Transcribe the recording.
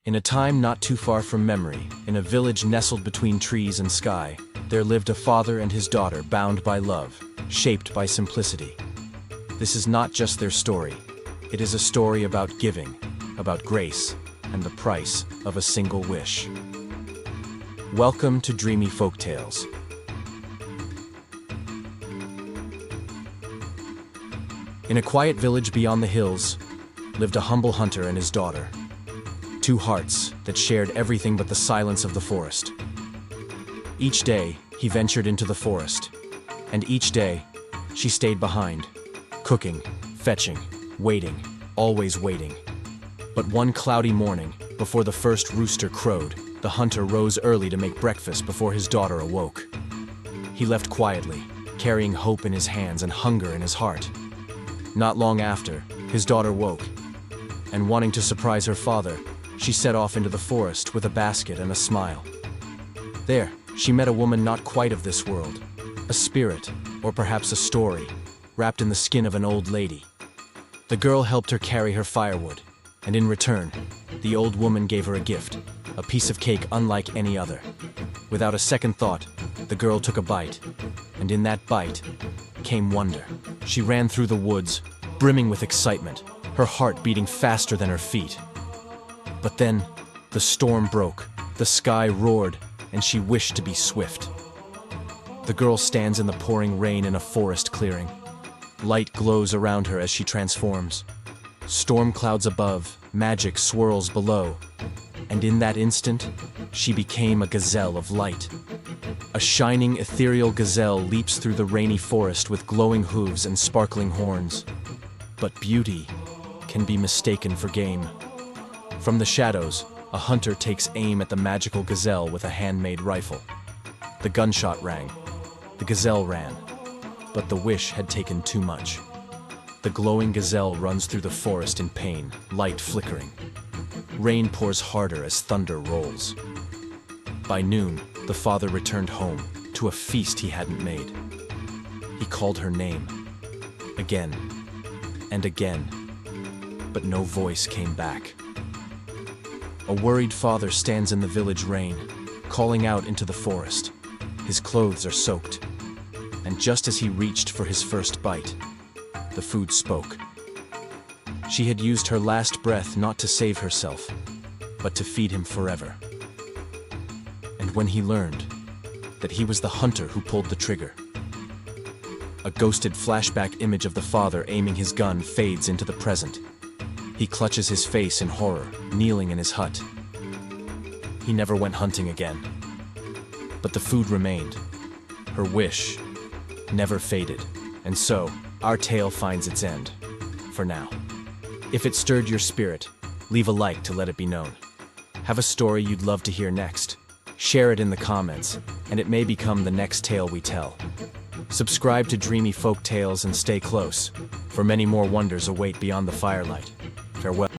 In a time not too far from memory, in a village nestled between trees and sky, there lived a father and his daughter bound by love, shaped by simplicity. This is not just their story. It is a story about giving, about grace, and the price of a single wish. Welcome to Dreamy Folktales. In a quiet village beyond the hills, lived a humble hunter and his daughter. Two hearts that shared everything but the silence of the forest. Each day, he ventured into the forest, and each day, she stayed behind, cooking, fetching, waiting, always waiting. But one cloudy morning, before the first rooster crowed, the hunter rose early to make breakfast before his daughter awoke. He left quietly, carrying hope in his hands and hunger in his heart. Not long after, his daughter woke, and wanting to surprise her father, she set off into the forest with a basket and a smile. There, she met a woman not quite of this world, a spirit, or perhaps a story, wrapped in the skin of an old lady. The girl helped her carry her firewood, and in return, the old woman gave her a gift, a piece of cake unlike any other. Without a second thought, the girl took a bite, and in that bite came wonder. She ran through the woods, brimming with excitement, her heart beating faster than her feet. But then, the storm broke, the sky roared, and she wished to be swift. The girl stands in the pouring rain in a forest clearing. Light glows around her as she transforms. Storm clouds above, magic swirls below, and in that instant, she became a gazelle of light. A shining, ethereal gazelle leaps through the rainy forest with glowing hooves and sparkling horns. But beauty can be mistaken for game. From the shadows, a hunter takes aim at the magical gazelle with a handmade rifle. The gunshot rang. The gazelle ran. But the wish had taken too much. The glowing gazelle runs through the forest in pain, light flickering. Rain pours harder as thunder rolls. By noon, the father returned home to a feast he hadn't made. He called her name. Again and again. But no voice came back. A worried father stands in the village rain, calling out into the forest. His clothes are soaked. And just as he reached for his first bite, the food spoke. She had used her last breath not to save herself, but to feed him forever. And when he learned that he was the hunter who pulled the trigger, a ghosted flashback image of the father aiming his gun fades into the present. He clutches his face in horror, kneeling in his hut. He never went hunting again. But the food remained. Her wish never faded. And so, our tale finds its end. For now. If it stirred your spirit, leave a like to let it be known. Have a story you'd love to hear next? Share it in the comments, and it may become the next tale we tell. Subscribe to Dreamy Folk Tales and stay close, for many more wonders await beyond the firelight. Farewell.